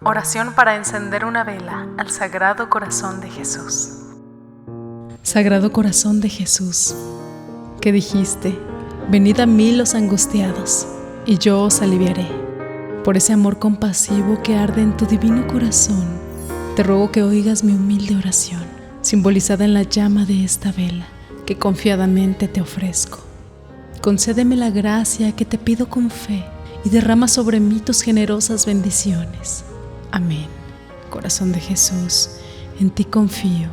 Oración para encender una vela al Sagrado Corazón de Jesús. Sagrado Corazón de Jesús, que dijiste: venid a mí los angustiados, y yo os aliviaré. Por ese amor compasivo que arde en tu divino corazón, te ruego que oigas mi humilde oración, simbolizada en la llama de esta vela que confiadamente te ofrezco. Concédeme la gracia que te pido con fe y derrama sobre mí tus generosas bendiciones. Amén. Corazón de Jesús, en ti confío.